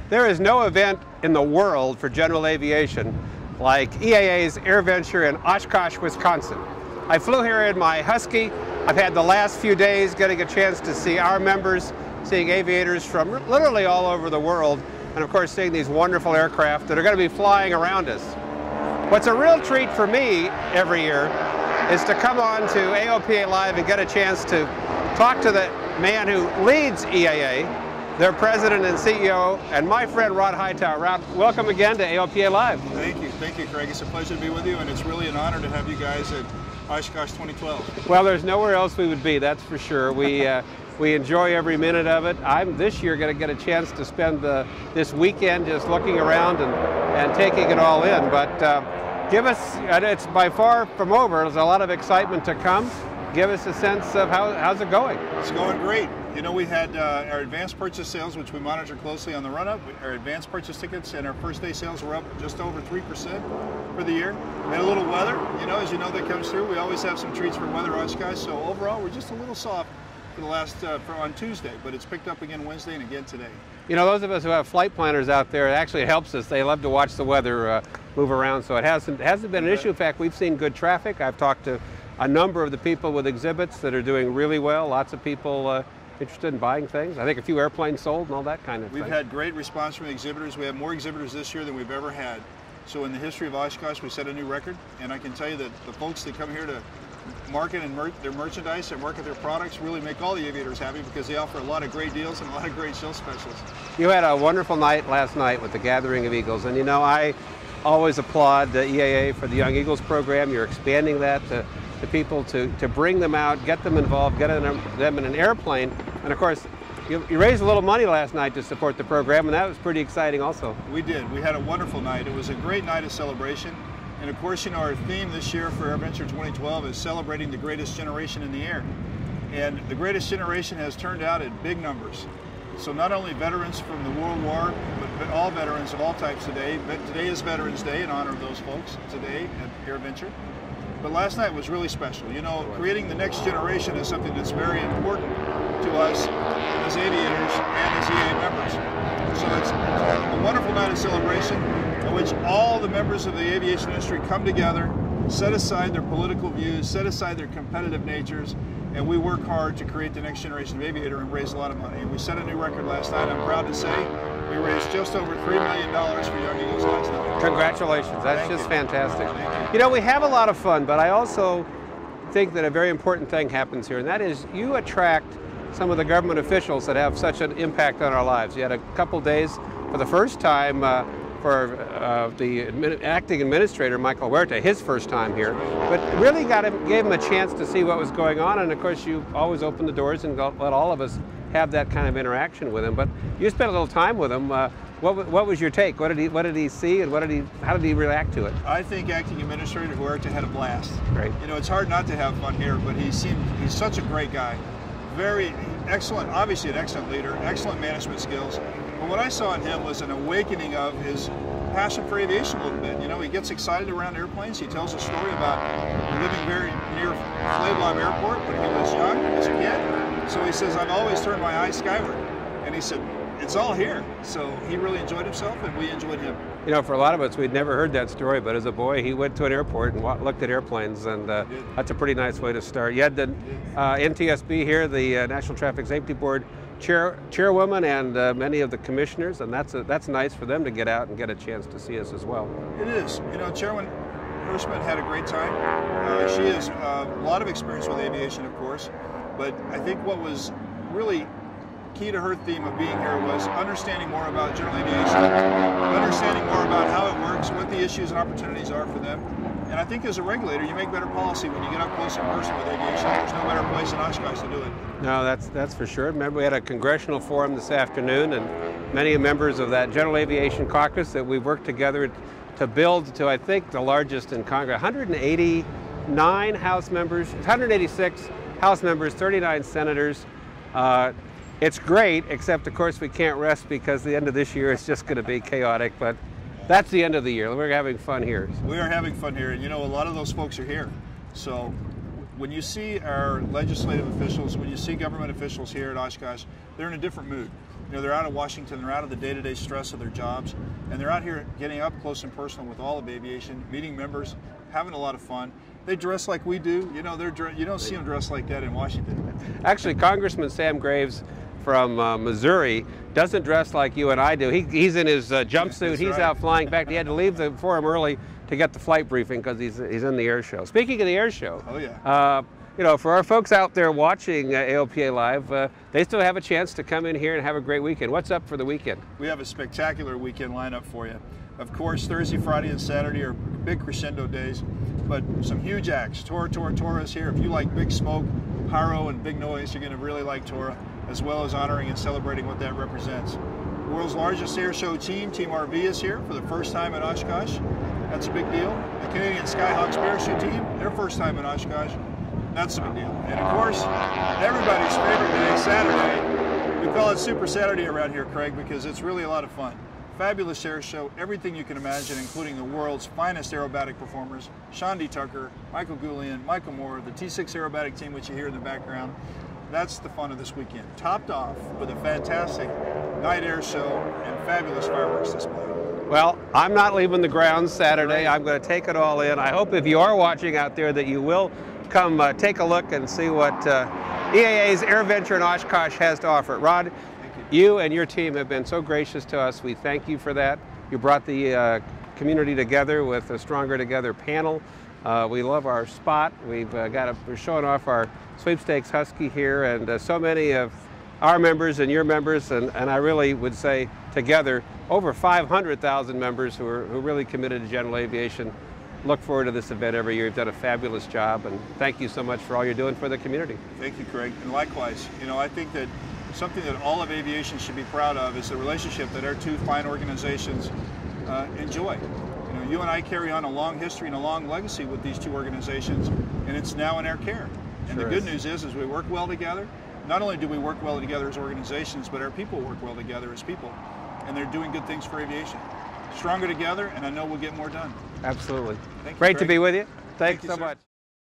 There is no event in the world for general aviation like EAA's AirVenture in Oshkosh, Wisconsin. I flew here in my Husky. I've had the last few days getting a chance to see our members, seeing aviators from literally all over the world, and of course seeing these wonderful aircraft that are going to be flying around us. What's a real treat for me every year is to come on to AOPA Live and get a chance to talk to the man who leads EAA, their president and CEO, and my friend Rod Hightower. Rod, welcome again to AOPA Live. Thank you, Craig. It's a pleasure to be with you, and it's really an honor to have you guys at Oshkosh 2012. Well, there's nowhere else we would be, that's for sure. We enjoy every minute of it. I'm this year going to get a chance to spend this weekend just looking around and taking it all in. But give us, and it's by far from over, there's a lot of excitement to come. Give us a sense of how's it going? It's going great. You know, we had our advanced purchase sales, which we monitor closely on the run-up. Our advanced purchase tickets and our first day sales were up just over 3% for the year. We had a little weather, as you know, that comes through. We always have some treats for weather, Oshkosh. So overall, we're just a little soft for the last, on Tuesday, but it's picked up again Wednesday and again today. You know, those of us who have flight planners out there, it actually helps us. They love to watch the weather move around, so it hasn't been an issue. In fact, we've seen good traffic. I've talked to a number of the people with exhibits that are doing really well. Lots of people interested in buying things. I think a few airplanes sold and all that kind of thing. We've had great response from the exhibitors. We have more exhibitors this year than we've ever had. So in the history of Oshkosh, we set a new record. And I can tell you that the folks that come here to market and their merchandise and market their products really make all the aviators happy because they offer a lot of great deals and a lot of great show specials. You had a wonderful night last night with the Gathering of Eagles. And I always applaud the EAA for the Young Eagles program. You're expanding that to people to bring them out, get them involved, get them in an airplane. And of course, you raised a little money last night to support the program, and that was pretty exciting also. We did. We had a wonderful night. It was a great night of celebration. And of course, our theme this year for AirVenture 2012 is celebrating the greatest generation in the air. And the greatest generation has turned out at big numbers. So not only veterans from the World War, but all veterans of all types today. But today is Veterans Day in honor of those folks today at AirVenture. But last night was really special. Creating the next generation is something that's very important to us as aviators and as EAA members. So it's a wonderful night of celebration in which all the members of the aviation industry come together, set aside their political views, set aside their competitive natures, and we work hard to create the next generation of aviator and raise a lot of money. And we set a new record last night. I'm proud to say we raised just over $3 million for Young Eagles last night. Congratulations. That's just fantastic. We have a lot of fun, but I also think that a very important thing happens here, and that is you attract some of the government officials that have such an impact on our lives. You had a couple days for the first time for the acting administrator, Michael Huerta, his first time here, but really gave him a chance to see what was going on, and of course you always open the doors and let all of us have that kind of interaction with him. But you spent a little time with him. What was your take? What did he see, and how did he react to it? I think acting administrator Huerta had a blast. Great. It's hard not to have fun here, but he's such a great guy. Very excellent, obviously an excellent leader, excellent management skills. But what I saw in him was an awakening of his passion for aviation a little bit. He gets excited around airplanes. He tells a story about living very near Flablom Airport when he was young, as a kid. So he says, I've always turned my eyes skyward. And he said, it's all here. So he really enjoyed himself, and we enjoyed him. For a lot of us, we'd never heard that story, but as a boy, he went to an airport and looked at airplanes, and that's a pretty nice way to start. You had the NTSB here, the National Traffic Safety Board chairwoman, and many of the commissioners, and that's nice for them to get out and get a chance to see us as well. It is. Chairwoman Hirschman had a great time. She has a lot of experience with aviation, of course, but I think what was really key to her theme of being here was understanding more about general aviation, understanding more about how it works, what the issues and opportunities are for them. And I think as a regulator, you make better policy when you get up close and personal with aviation. There's no better place than Oshkosh to do it. No, that's for sure. Remember, we had a congressional forum this afternoon, and many members of that General Aviation Caucus that we've worked together to build to, I think, the largest in Congress. 189 House members, 186 House members, 39 senators. It's great, except of course we can't rest because the end of this year is just going to be chaotic, but that's the end of the year. We're having fun here. We are having fun here, and a lot of those folks are here. So when you see our legislative officials, when you see government officials here at Oshkosh, they're in a different mood. You know, they're out of Washington, they're out of the day-to-day stress of their jobs, and they're out here getting up close and personal with all of aviation, meeting members, having a lot of fun. They dress like we do. You know, you don't see them dressed like that in Washington. Actually, Congressman Sam Graves from Missouri doesn't dress like you and I do. He's in his jumpsuit. He's right. Out flying back. He had to leave the forum early to get the flight briefing because he's in the air show. Speaking of the air show, oh yeah. You know, for our folks out there watching AOPA Live, they still have a chance to come in here and have a great weekend. What's up for the weekend? We have a spectacular weekend lineup for you. Of course, Thursday, Friday, and Saturday are big crescendo days, but some huge acts. Tora is here. If you like big smoke, pyro, and big noise, you're going to really like Tora, as well as honoring and celebrating what that represents. The world's largest air show team, Team RV, is here for the first time in Oshkosh. That's a big deal. The Canadian Skyhawks parachute team, their first time in Oshkosh. That's a big deal. And of course, everybody's favorite day, Saturday. We call it Super Saturday around here, Craig, because it's really a lot of fun. Fabulous air show, everything you can imagine, including the world's finest aerobatic performers, Sean D. Tucker, Michael Goulian, Michael Moore, the T6 aerobatic team, which you hear in the background. That's the fun of this weekend. Topped off with a fantastic night air show and fabulous fireworks display. Well, I'm not leaving the grounds Saturday. I'm going to take it all in. I hope if you are watching out there that you will come take a look and see what EAA's AirVenture in Oshkosh has to offer. Rod, you and your team have been so gracious to us. We thank you for that. You brought the community together with a Stronger Together panel. We love our spot. We're showing off our sweepstakes Husky here, and so many of our members and your members, and I really would say together, over 500,000 members who are really committed to general aviation. Look forward to this event every year. You've done a fabulous job, and thank you so much for all you're doing for the community. Thank you, Craig. And likewise, you know, I think that something that all of aviation should be proud of is the relationship that our two fine organizations enjoy. You know, you and I carry on a long history and a long legacy with these two organizations, and it's now in our care. And the good news is we work well together. Not only do we work well together as organizations, but our people work well together as people, and they're doing good things for aviation. Stronger together, and I know we'll get more done. Absolutely. Thank you, Great Craig. to be with you. Thanks Thank you, so sir. much.